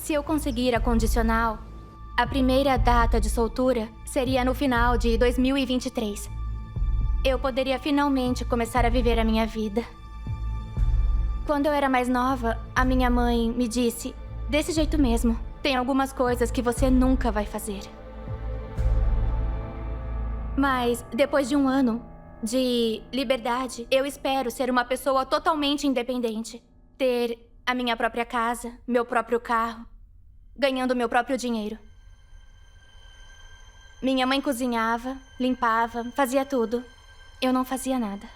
Se eu conseguir a condicional, a primeira data de soltura seria no final de 2023. Eu poderia finalmente começar a viver a minha vida. Quando eu era mais nova, a minha mãe me disse, desse jeito mesmo, tem algumas coisas que você nunca vai fazer. Mas depois de um ano de liberdade, eu espero ser uma pessoa totalmente independente. Ter a minha própria casa, meu próprio carro, ganhando meu próprio dinheiro. Minha mãe cozinhava, limpava, fazia tudo. Eu não fazia nada.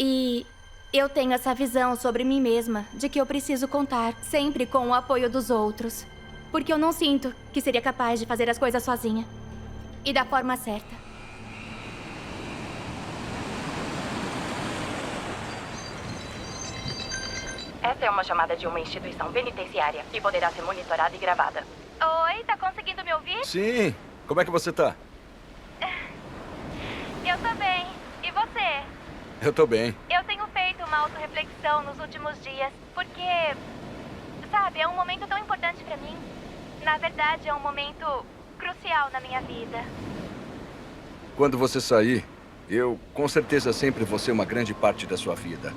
E eu tenho essa visão sobre mim mesma, de que eu preciso contar sempre com o apoio dos outros. Porque eu não sinto que seria capaz de fazer as coisas sozinha. E da forma certa. Essa é uma chamada de uma instituição penitenciária e poderá ser monitorada e gravada. Oi, tá conseguindo me ouvir? Sim. Como é que você tá? Eu tô bem. E você? Eu tô bem. Eu tenho feito uma autorreflexão nos últimos dias, porque, sabe, é um momento tão importante pra mim. Na verdade, é um momento crucial na minha vida. Quando você sair, eu com certeza sempre vou ser uma grande parte da sua vida.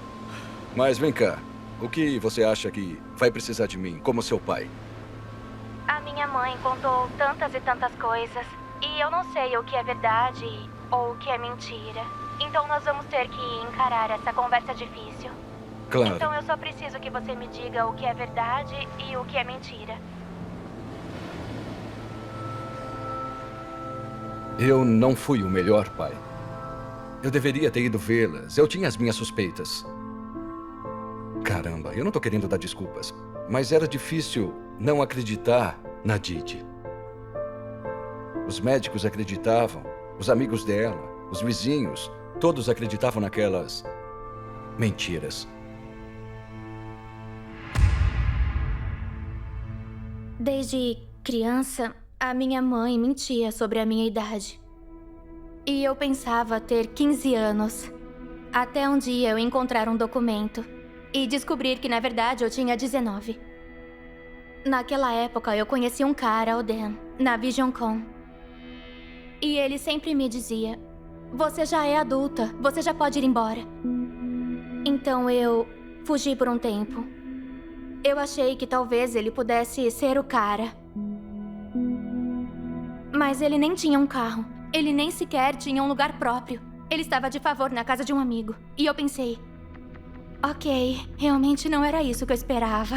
Mas vem cá, o que você acha que vai precisar de mim, como seu pai? A minha mãe contou tantas e tantas coisas, e eu não sei o que é verdade ou o que é mentira. Então nós vamos ter que encarar essa conversa difícil. Claro. Então eu só preciso que você me diga o que é verdade e o que é mentira. Eu não fui o melhor pai. Eu deveria ter ido vê-las. Eu tinha as minhas suspeitas. Caramba, eu não tô querendo dar desculpas, mas era difícil não acreditar na Didi. Os médicos acreditavam, os amigos dela, os vizinhos, todos acreditavam naquelas mentiras. Desde criança, a minha mãe mentia sobre a minha idade. E eu pensava ter 15 anos. Até um dia eu encontrar um documento e descobrir que, na verdade, eu tinha 19. Naquela época, eu conheci um cara, o Dan, na VisionCon. E ele sempre me dizia, você já é adulta, você já pode ir embora. Então eu fugi por um tempo. Eu achei que talvez ele pudesse ser o cara. Mas ele nem tinha um carro. Ele nem sequer tinha um lugar próprio. Ele estava de favor na casa de um amigo. E eu pensei, ok, realmente não era isso que eu esperava.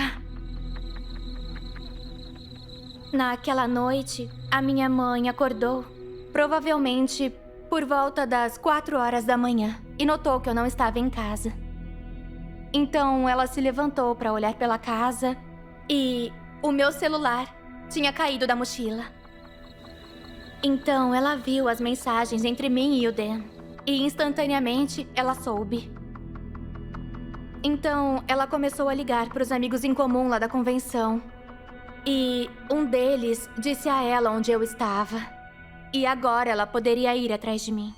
Naquela noite, a minha mãe acordou, provavelmente por volta das 4 horas da manhã, e notou que eu não estava em casa. Então ela se levantou para olhar pela casa e o meu celular tinha caído da mochila. Então ela viu as mensagens entre mim e o Dan, e instantaneamente ela soube. Então ela começou a ligar para os amigos em comum lá da convenção. E um deles disse a ela onde eu estava. E agora ela poderia ir atrás de mim.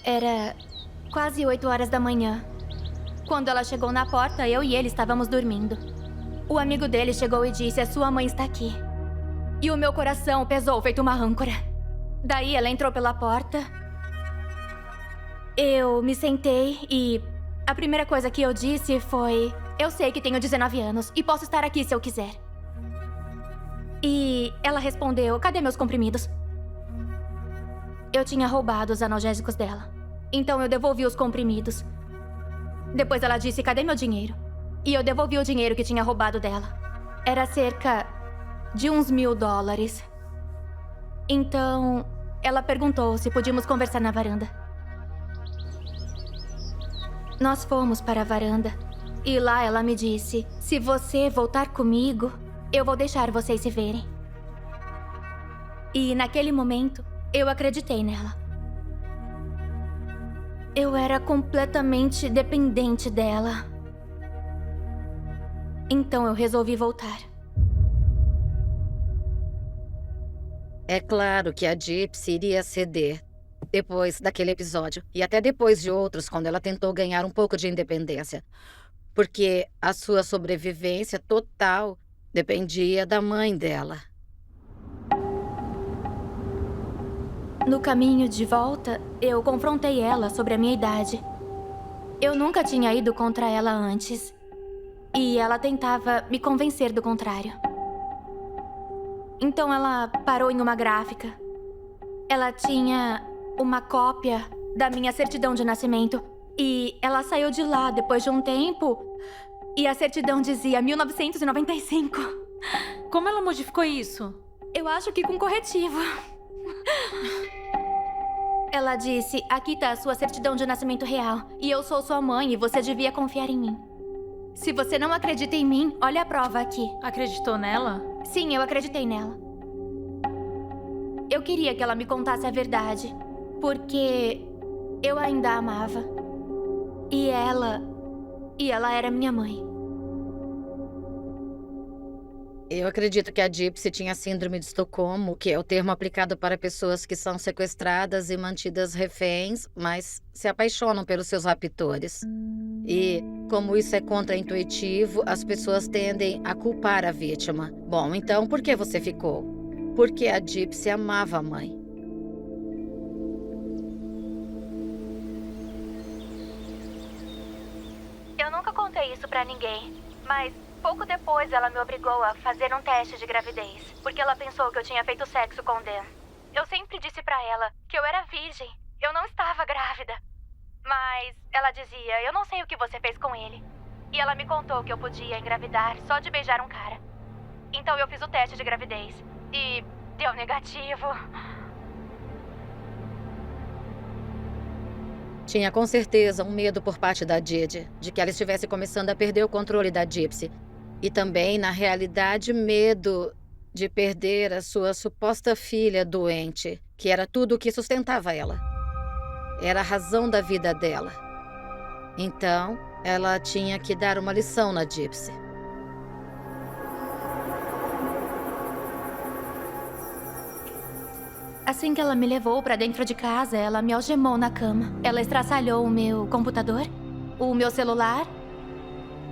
Era quase 8 horas da manhã. Quando ela chegou na porta, eu e ele estávamos dormindo. O amigo dele chegou e disse, a sua mãe está aqui. E o meu coração pesou feito uma âncora. Daí ela entrou pela porta. Eu me sentei e a primeira coisa que eu disse foi, eu sei que tenho 19 anos e posso estar aqui se eu quiser. E ela respondeu, cadê meus comprimidos? Eu tinha roubado os analgésicos dela. Então eu devolvi os comprimidos. Depois ela disse, cadê meu dinheiro? E eu devolvi o dinheiro que tinha roubado dela. Era cerca de uns $1.000. Então, ela perguntou se podíamos conversar na varanda. Nós fomos para a varanda. E lá ela me disse, se você voltar comigo, eu vou deixar vocês se verem. E naquele momento, eu acreditei nela. Eu era completamente dependente dela. Então eu resolvi voltar. É claro que a Gypsy iria ceder depois daquele episódio. E até depois de outros, quando ela tentou ganhar um pouco de independência. porque a sua sobrevivência total dependia da mãe dela. No caminho de volta, eu confrontei ela sobre a minha idade. Eu nunca tinha ido contra ela antes. E ela tentava me convencer do contrário. Então ela parou em uma gráfica. Ela tinha uma cópia da minha certidão de nascimento. E ela saiu de lá depois de um tempo. E a certidão dizia 1995. Como ela modificou isso? Eu acho que com corretivo. Ela disse, aqui tá a sua certidão de nascimento real. E eu sou sua mãe e você devia confiar em mim. Se você não acredita em mim, olha a prova aqui. Acreditou nela? Sim, eu acreditei nela. Eu queria que ela me contasse a verdade. Porque eu ainda a amava. E ela era minha mãe. Eu acredito que a Gypsy tinha síndrome de Estocolmo, que é o termo aplicado para pessoas que são sequestradas e mantidas reféns, mas se apaixonam pelos seus raptores. E, como isso é contraintuitivo, as pessoas tendem a culpar a vítima. Bom, então por que você ficou? Porque a Gypsy amava a mãe. Eu nunca contei isso pra ninguém, mas pouco depois ela me obrigou a fazer um teste de gravidez, porque ela pensou que eu tinha feito sexo com Dan. Eu sempre disse pra ela que eu era virgem, eu não estava grávida. Mas ela dizia, eu não sei o que você fez com ele. E ela me contou que eu podia engravidar só de beijar um cara. Então eu fiz o teste de gravidez e deu negativo. Tinha com certeza um medo por parte da Didi, de que ela estivesse começando a perder o controle da Gypsy. E também, na realidade, medo de perder a sua suposta filha doente, que era tudo o que sustentava ela. Era a razão da vida dela. Então, ela tinha que dar uma lição na Gypsy. Assim que ela me levou pra dentro de casa, ela me algemou na cama. Ela estraçalhou o meu computador, o meu celular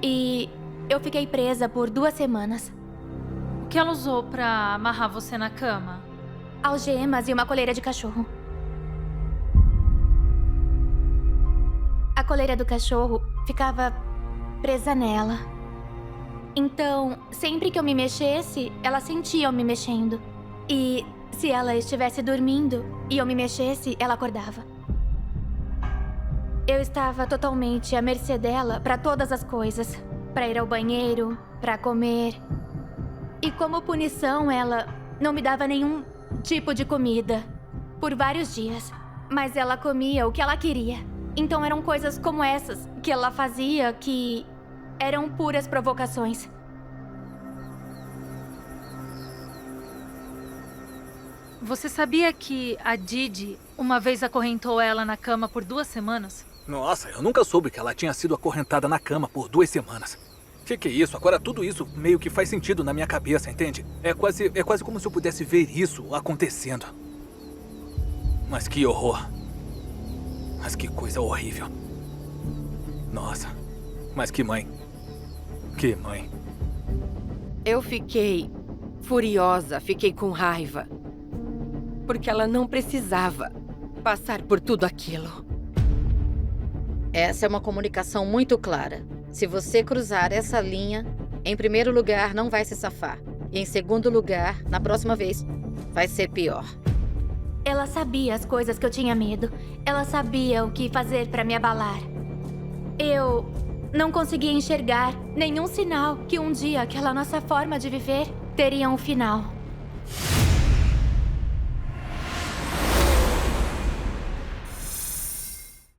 e eu fiquei presa por 2 semanas. O que ela usou pra amarrar você na cama? Algemas e uma coleira de cachorro. A coleira do cachorro ficava presa nela. Então, sempre que eu me mexesse, ela sentia eu me mexendo. E se ela estivesse dormindo e eu me mexesse, ela acordava. Eu estava totalmente à mercê dela para todas as coisas. Para ir ao banheiro, para comer. E como punição, ela não me dava nenhum tipo de comida por vários dias. Mas ela comia o que ela queria. Então eram coisas como essas que ela fazia que eram puras provocações. Você sabia que a Didi uma vez acorrentou ela na cama por 2 semanas? Nossa, eu nunca soube que ela tinha sido acorrentada na cama por 2 semanas. Que é isso? Agora tudo isso meio que faz sentido na minha cabeça, entende? É quase como se eu pudesse ver isso acontecendo. Mas que horror. Mas que coisa horrível. Nossa, mas que mãe. Que mãe. Eu fiquei furiosa, fiquei com raiva. Porque ela não precisava passar por tudo aquilo. Essa é uma comunicação muito clara. Se você cruzar essa linha, em primeiro lugar, não vai se safar. E em segundo lugar, na próxima vez, vai ser pior. Ela sabia as coisas que eu tinha medo. Ela sabia o que fazer para me abalar. Eu não conseguia enxergar nenhum sinal que um dia aquela nossa forma de viver teria um final.